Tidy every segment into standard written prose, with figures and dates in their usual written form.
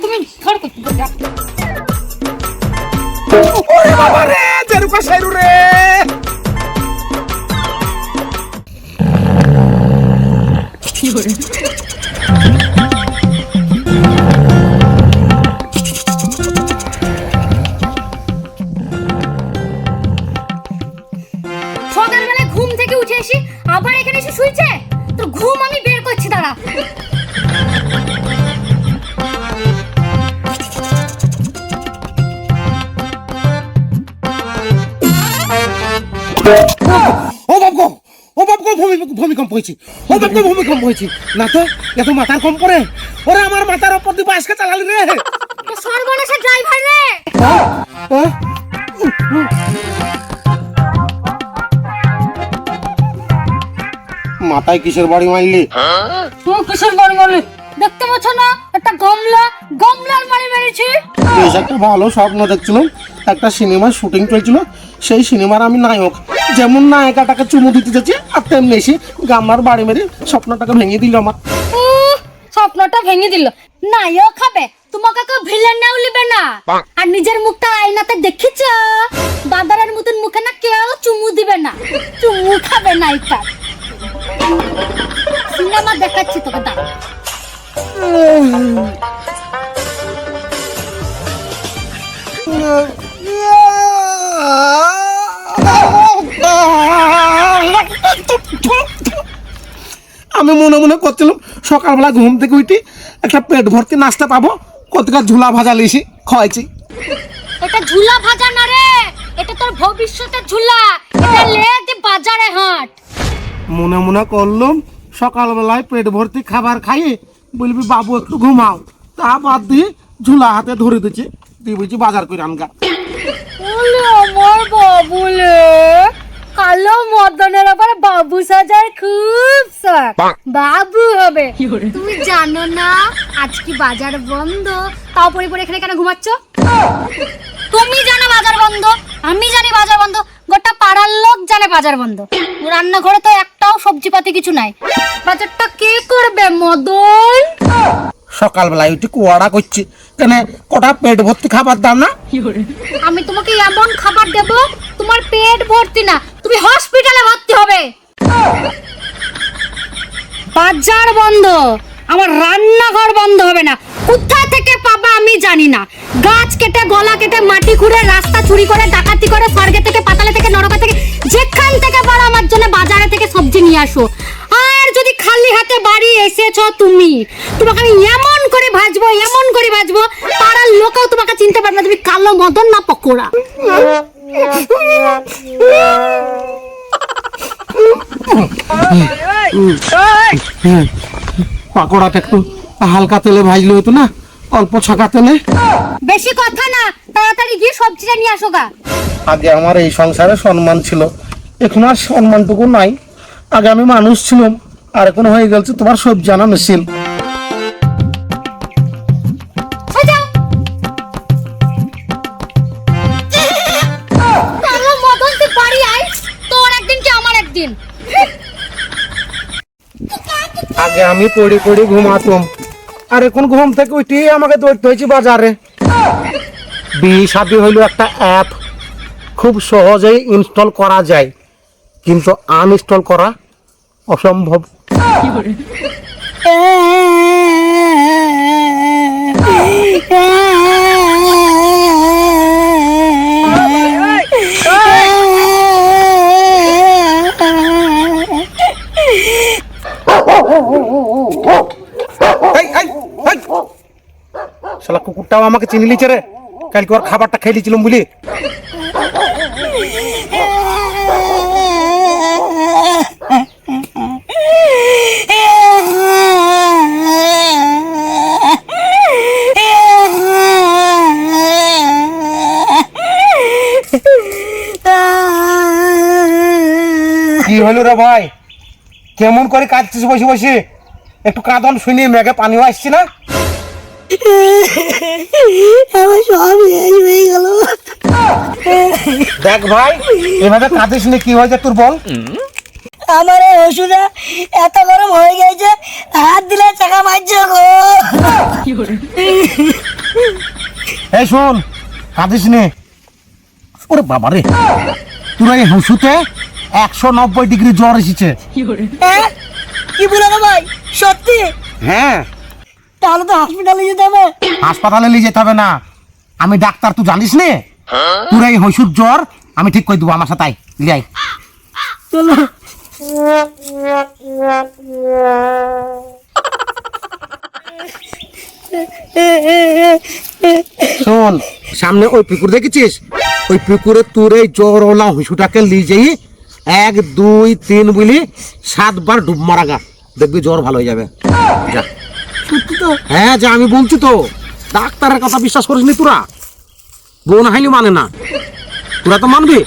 তুমি ধর করতে ওরে বাবা রে জেরুকা সাইরু রে কি করে সকালবেলা ঘুম থেকে উঠে এসে আবার এখানে এসে শুইছে তোর ঘুম আমি বের করছি দাঁড়া ও বাবগো ভূমিকম্প হয়েছে ও বাবগো ভূমিকম্প হয়েছে না তো এত মাথার কম করে ওরে আমার মাথার উপর দিয়ে বাসকে চালালি রে সর্বনাশা ড্রাইভার রে মাথায় কিসের বাড়ি মারলি তুই কিসের বাড়ি মারলি দেখতে পাচ্ছ না একটা গমলার বাড়ি মেরেছি বেশ একটা ভালো স্বপ্ন দেখছিলাম একটা সিনেমার শুটিং চলছিল সেই সিনেমার আমি নায়ক যেমন নায়িকাটাকে চুমু দিতে যাচ্ছি আর তেমনি এসে গামলার বাড়ি মেরে স্বপ্নটাকে ভেঙে দিল আমার স্বপ্নটা ভেঙে দিল নায়ক হবে তোমাকে কেউ ভিলেন নাও লিবে না আর নিজের মুখটা আয়নাতে দেখিছ বাদারের মতন মুখে না কেউ চুমু দিবে না চুমু খাবে না এটা সিনেমা দেখাচ্ছি তোকে দাঁড়া আমি মনে মনে করছিলাম সকালবেলা ঘুম থেকে উঠি একটা পেট ভর্তি নাস্তা পাবো কতটা ঝুলা ভাজা লিসি খাওয়াইছি এটা ঝুলা ভাজা না রে এটা তোর ভবিষ্যতের ঝুলা এটা লে দি বাজারে হাট মনে মনে করলাম সকালবেলায় পেট ভর্তি খাবার খাইয়ে বলবি বাবু একটু ঘুমাও তা বাদ দিয়ে ঝুলা হাতে ধরে দিচ্ছে তুই বলছি বাজার করে আনগা ওলে আমার বাবুলে কালো মদনের আবার বাবু সাজার খুব শখ বাবু হবে তুমি জানো না আজ কি বাজার বন্ধ তাও পরে এখানে কেন ঘুমাচ্ছ তুমি জানো বাজার বন্ধ আমি জানি বাজার বন্ধ গোটা পাড়ার লোক জানে বাজার বন্ধ রান্নাঘরে তো একটাও সবজিপাতি কিছু নাই বাজারটা কে করবে মদন সকালবেলায় উঠে কুয়াড়া করছি কেন কটা পেট ভর্তি খাবার দাম না আমি তোমাকে এমন খাবার দেব তোমার পেট ভর্তি না তুমি হসপিটালে ভর্তি হবে বাজার বন্ধ আমার রান্নাঘর বন্ধ হবে না কোথা থেকে পাবা আমি জানি না গাছ কেটে গলা কেটে মাটি খুঁড়ে রাস্তা চুরি করে ডাকাতি করে স্বর্গে থেকে পাতালে থেকে নরকা থেকে যেখান থেকে পারো আমার জন্য বাজারে থেকে সবজি নিয়ে আসো আর যদি খালি হাতে বাড়ি এসেছো তুমি তোমাকে আমি এমন করে ভাজবো পাড়ার লোকেও তোমাকে চিনতে পারবে না তুমি কালো মদন না পকোড়া পাকোড়াটা একটু হালকা তেলে ভাজলে হতো না অল্প ছাকা তেলে বেশি কথা না তাড়াতাড়ি গিয়ে সবজিটা নিয়ে আসো গা আগে আমার এই সংসারে সম্মান ছিল এখন আর সম্মানটুকু নাই আগে আমি মানুষ ছিলাম আর এখন হয়ে গেছে তোমার সবজি আনা মেশিন কালো মদন তুই বাড়ি আয় তোর একদিন কি আমার একদিন আগে আমি পড়ে ঘুমাতাম আর এখন ঘুম থেকে উঠে আমাকে দৌড়তে হয়েছে বাজারে বিয়ে শাদী হইলো একটা অ্যাপ খুব সহজেই ইনস্টল করা যায় কিন্তু আনইনস্টল করা অসম্ভব শালা কুকুরটাও আমাকে চিনি লিছে রে কালকে ওর খাবারটা খেয়ে লিছিলাম বলি কি হলো রে ভাই কেমন করে কাঁদছিস বসে বসে একটু কাঁদন শুনি মেঘে পানিও আসছে না আমার সব শেষ হয়ে গেল দেখ ভাই এভাবে কাঁদিস নি কি হয়েছে তোর বল আমার এই ওষুধে এত গরম হয়ে গেছে হাত দিলে চাকা মারছে গো এই শোন, কাঁদিস নে। ওরে বাবা রে, তোরা এই হুসুতে 190 ডিগ্রি জ্বর এসেছে। হ্যাঁ? কি বলো না ভাই, সত্যি? হ্যাঁ, তাহলে তো হসপিটালে যেতে হবে। হাসপাতালে নিয়ে যেতে হবে না, আমি ডাক্তার, তুই জানিস নে। তোর এই হইসুর জ্বর আমি ঠিক করে দেবো, আমার সাথে আয়, লিয়ে আয়। চলো। শোন, সামনে ওই পুকুর দেখেছিস? ওই পুকুরে তোর এই জ্বরওয়ালা হইসুটাকে নিয়ে যাই, 1 2 3 বলি 7 বার ডুব মারা গা, দেখবি জ্বর ভালো হয়ে যাবে। যা। সত্যি তো? হ্যাঁ যা, আমি বলছি তো, ডাক্তারের কথা বিশ্বাস করিসনি তোরা? বোন হাইলি মানে না, তোরা তো মানবি।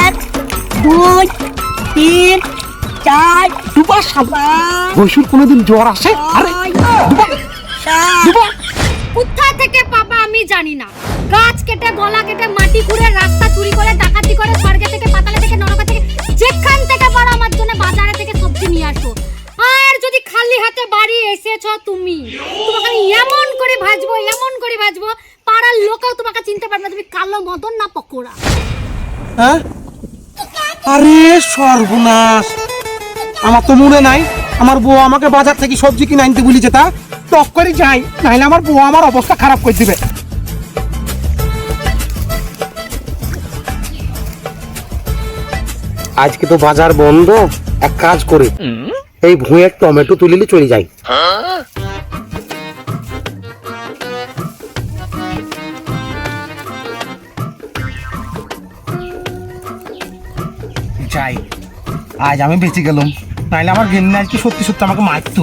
এক, দুই, তিন, চার, দুবার পাঁচ, হইসুর কোনোদিন জ্বর আসে? আরে দুবার, সাত। দুবার। কোথা থেকে পাবা আমি জানি না, গাছ কেটে, গলা কেটে, মাটি খুঁড়ে, রাস্তা চুরি করে, ডাকাতি করে, স্বর্গে থেকে, পাতালে থেকে, নরক থেকে, যেখান থেকে পারো আমার জন্য বাজারে থেকে সবজি নিয়ে আসো। আর যদি খালি হাতে বাড়ি এসেছো তুমি, তোমাকে আমি এমন করে ভাজবো, পাড়ার লোকেও তোমাকে চিনতে পারবে না তুমি কালো মদন না পকোড়া। হ্যাঁ? আরে সর্বনাশ, আমার তো মনে নাই আমার বউ আমাকে বাজার থেকে সবজি কিনে আনতে বলেছে, তা টক করে যাই, নাহলে আমার বউ আমার অবস্থা খারাপ করে দিবে। আজকে তো বাজার বন্ধ, এক কাজ করি, এই ভুঁয়ের টমেটো তুলিলে চলে যাই। যাই, আজ আমি বেঁচে গেলাম, নাহলে আমার গেন্না আজকে সত্যি সত্যি আমাকে মারতো।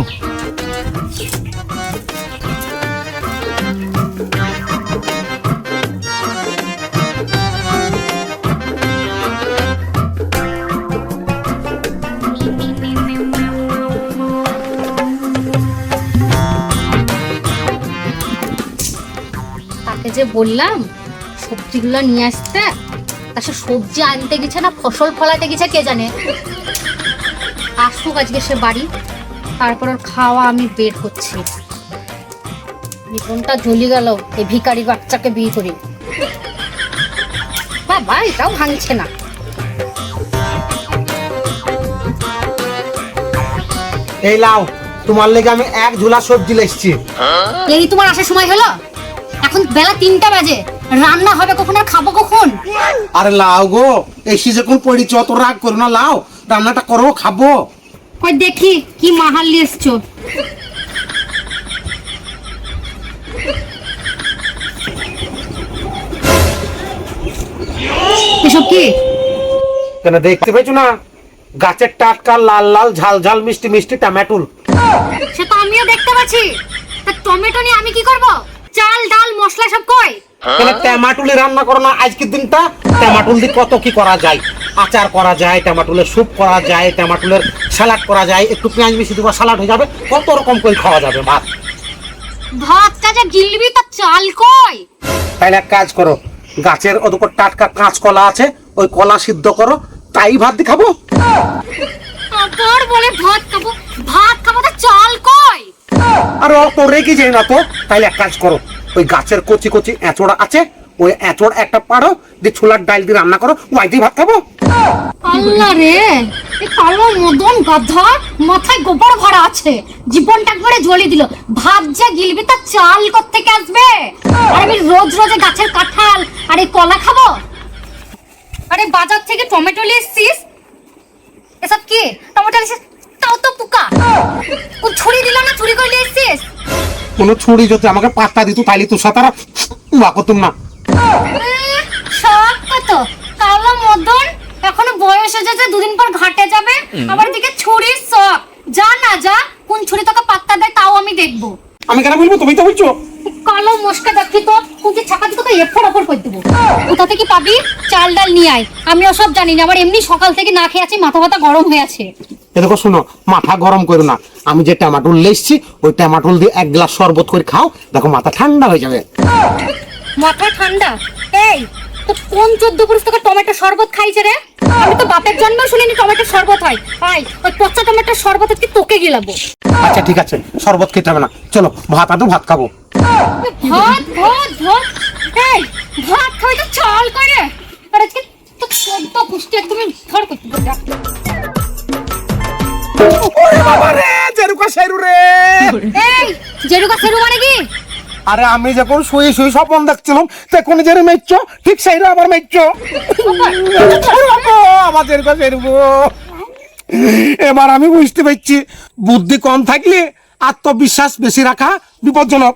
তাকে যে বললাম সবজিগুলো নিয়ে আসতে, তা সে সবজি আনতে গেছে না ফসল ফলাতে গেছে কে জানে। আসুক আজকে সে বাড়ি, তারপর ওর খাওয়া আমি বের করছি। জীবনটা জ্বলি গেল এই ভিখারি বাচ্চাকে বিয়ে করে। বাবা এটাও ভাঙছে না। এই লাও, তোমার লেগে আমি 1 ঝুলা সবজি লেসছি। এই তোমার আসার সময় হলো? এখন বেলা 3টা বাজে, রান্না হবে কখন আর খাবো কখন? আরে লাও গো, এসি যখন পড়ি অত রাগ করো না, লাও রান্নাটা করো, খাবো। কই দেখি কি মাহাল নিয়ে এসছো। এসব কি? কেন দেখতে পাইছো না, গাছের টাটকা লাল লাল ঝাল ঝাল মিষ্টি মিষ্টি টমেটো। সে তো আমিও দেখতে পাচ্ছি, তা টমেটো নিয়ে আমি কি করব? চাল ডাল মশলা সব কই? কেন টমেটোলে রান্না করো না আজকের দিনটা? টমেটো দিয়ে কত কি করা যায়, আচার করা যায়, টমেটোলের স্যুপ করা যায়, টমেটোলের স্যালাড করা যায়, একটু পেঁয়াজ মিশিয়ে দেবো, স্যালাড হয়ে যাবে, কত রকম করে খাওয়া যাবে ভাত। ভাত কাজে গিলবি তা চাল কই? তাইলে এক কাজ করো, গাছের ওদিকে টাটকা কাঁচকলা আছে, ওই কলা সিদ্ধ করো, তাই ভাত দিয়ে খাবো। আবার বলে ভাত খাবো তা চাল কই? আর অত রেগে যায় না তো, তাইলে এক কাজ করো, ওই গাছের কচি কচি এঁচড় আছে, ওই এঁচড় একটা পাড়ো দিয়ে ছোলার ডাল দিয়ে রান্না করো, ওই দিয়ে ভাত খাবো। আল্লাহ রে, এই কালো মদন গাধা মাথায় গোবর ভরা আছে, জীবনটা একবারে জ্বলে দিল। ভাত যে গিলবি তা চাল কোত্থেকে আসবে? আর আমি রোজ রোজ গাছের কাঁঠাল আর এই কলা খাবো? আরে বাজার থেকে টমেটো নিয়ে এসছিস, এসব কি টমেটো এসে তাও তো পোকা। ও ছুরি দিল না, চুরি করে নিয়ে এসছিস? কোনো ছুরি যদি আমাকে পাত্তা দিত তাইলে তোর সাথে আর উয়া করতাম না। সব কত কালো মদন, এখনো বয়স হয়ে যাচ্ছে, 2 দিন পর ঘাটে যাবে, আবার দিকে ছুরির শখ। যা না যা, কোন ছুরি তোকে পাত্তা দেয় তাও আমি দেখবো। আমি কেন বলবো, তুমি তো বলছো। কালো মস্কা দেখি তো, কুচি ছাকাতে তোকে এফর অফর করে দেবো। কোথা থেকে পাবি? চাল ডাল নিয়ে আয়, আমি ওসব জানি না, আবার এমনি সকাল থেকে না খেয়ে আছি, মাথা ব্যথা গরম হয়ে আছে। দেখো শোনো, মাথা গরম করো না, আমি যে টমেটো লেসছি ওই টমেটো দিয়ে 1 গ্লাস শরবত করে খাও, দেখো মাথা ঠান্ডা হয়ে যাবে। মাথা ঠান্ডা। এই তো কোন 14 পুরুষ তোকে টমেটো শরবত খাইছে রে? আমি তো বাপের জন্ম শুনিনি টমেটো শরবত হয়। ভাই ওই পচা টমেটো শরবত কি তোকে গিলাবো? আচ্ছা ঠিক আছে, শরবত খেতে হবে না, চলো ভাত আনো, ভাত খাবো। ভাত ভাত ভাত এই ভাত খাই তো চাল করে আর আজকে তো সদ্য পুষ্টি একদমই ঘর করতে যা। ওরে বাবা রে, জেরুকা শেরু রে। এই জেরুকা সেরু মানে কি? আরে আমি যখন শুয়ে শুয়ে স্বপ্ন দেখছিলাম তখন যে মেচ্ছ, ঠিক সেই আবার মেচ্ছ। আমার জেরুকা শেরু। এবার আমি বুঝতে পারছি বুদ্ধি কম থাকলে আত্মবিশ্বাস বেশি রাখা বিপজ্জনক।